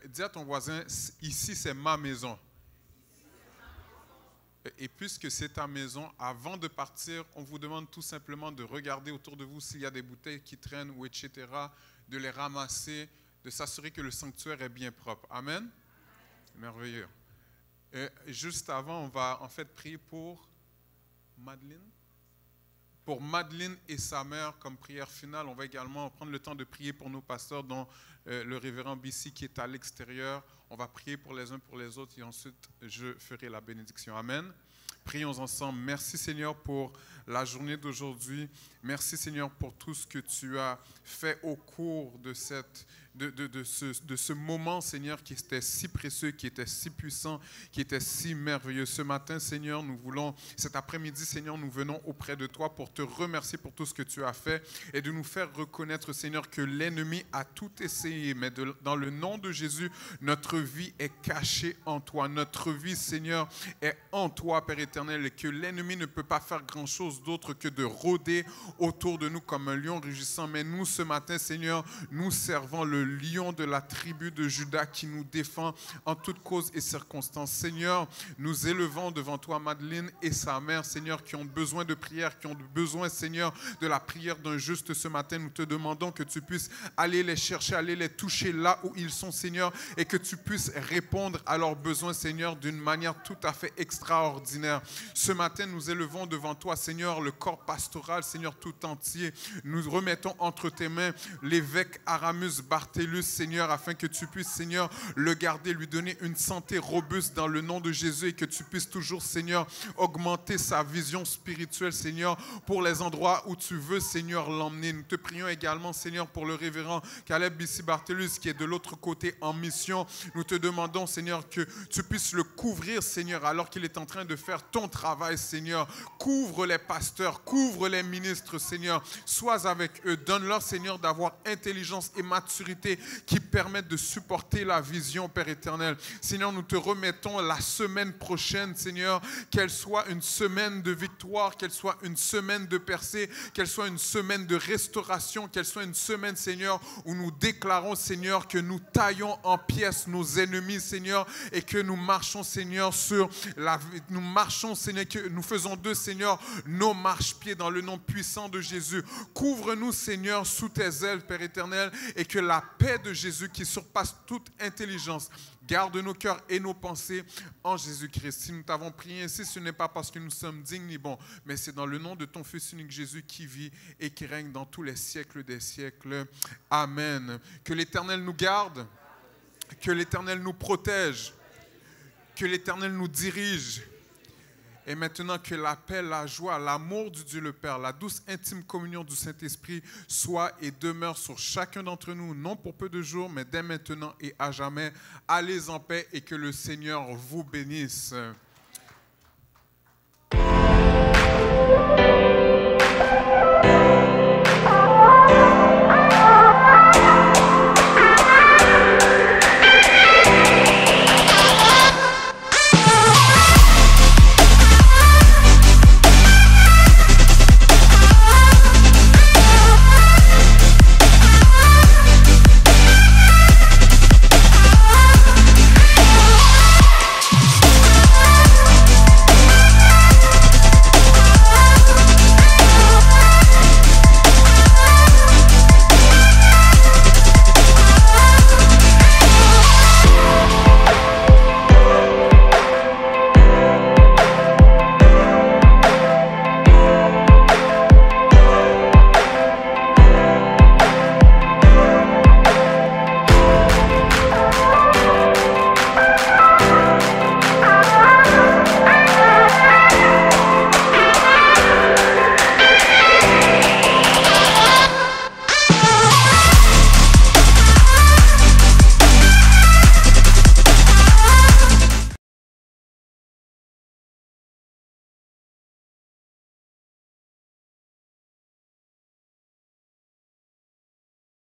dis à ton voisin, ici c'est ma maison. Et puisque c'est ta maison, avant de partir, on vous demande tout simplement de regarder autour de vous s'il y a des bouteilles qui traînent ou etc., de les ramasser, de s'assurer que le sanctuaire est bien propre. Amen? Merveilleux. Juste avant, on va en fait prier pour Madeleine. Pour Madeleine et sa mère comme prière finale, on va également prendre le temps de prier pour nos pasteurs, dont le révérend Bissi qui est à l'extérieur. On va prier pour les uns pour les autres et ensuite je ferai la bénédiction. Amen. Prions ensemble. Merci Seigneur pour la journée d'aujourd'hui. Merci Seigneur pour tout ce que tu as fait au cours de ce moment, Seigneur, qui était si précieux, qui était si puissant, qui était si merveilleux. Ce matin, Seigneur, cet après-midi, Seigneur, nous venons auprès de toi pour te remercier pour tout ce que tu as fait et de nous faire reconnaître, Seigneur, que l'ennemi a tout essayé, mais dans le nom de Jésus, notre vie est cachée en toi. Notre vie, Seigneur, est en toi, Père éternel, et que l'ennemi ne peut pas faire grand-chose d'autre que de rôder autour de nous comme un lion rugissant. Mais nous, ce matin, Seigneur, nous servons le lion de la tribu de Juda qui nous défend en toute cause et circonstance. Seigneur, nous élevons devant toi Madeleine et sa mère, Seigneur, qui ont besoin de prière, qui ont besoin, Seigneur, de la prière d'un juste ce matin. Nous te demandons que tu puisses aller les chercher, aller les toucher là où ils sont, Seigneur, et que tu puisses répondre à leurs besoins, Seigneur, d'une manière tout à fait extraordinaire. Ce matin, nous élevons devant toi, Seigneur, le corps pastoral, Seigneur, tout entier. Nous remettons entre tes mains l'évêque Aramus Bartellus, Seigneur, afin que tu puisses, Seigneur, le garder, lui donner une santé robuste dans le nom de Jésus et que tu puisses toujours, Seigneur, augmenter sa vision spirituelle, Seigneur, pour les endroits où tu veux, Seigneur, l'emmener. Nous te prions également, Seigneur, pour le révérend Caleb Bissi Bartellus qui est de l'autre côté en mission. Nous te demandons, Seigneur, que tu puisses le couvrir, Seigneur, alors qu'il est en train de faire ton travail, Seigneur. Couvre les pasteurs, couvre les ministres, Seigneur. Sois avec eux. Donne-leur, Seigneur, d'avoir intelligence et maturité qui permettent de supporter la vision, Père éternel. Seigneur, nous te remettons la semaine prochaine, Seigneur, qu'elle soit une semaine de victoire, qu'elle soit une semaine de percée, qu'elle soit une semaine de restauration, qu'elle soit une semaine, Seigneur, où nous déclarons, Seigneur, que nous taillons en pièces nos ennemis, Seigneur, et que nous marchons, Seigneur, marchons, Seigneur, que nous faisons d'eux, Seigneur, nos marchepieds dans le nom puissant de Jésus. Couvre-nous, Seigneur, sous tes ailes, Père éternel, et que la paix de Jésus qui surpasse toute intelligence garde nos cœurs et nos pensées en Jésus-Christ. Si nous t'avons prié ainsi, ce n'est pas parce que nous sommes dignes ni bons, mais c'est dans le nom de ton Fils unique Jésus qui vit et qui règne dans tous les siècles des siècles. Amen. Que l'Éternel nous garde, que l'Éternel nous protège, que l'Éternel nous dirige. Et maintenant que la paix, la joie, l'amour du Dieu le Père, la douce intime communion du Saint-Esprit soit et demeure sur chacun d'entre nous, non pour peu de jours, mais dès maintenant et à jamais. Allez en paix et que le Seigneur vous bénisse.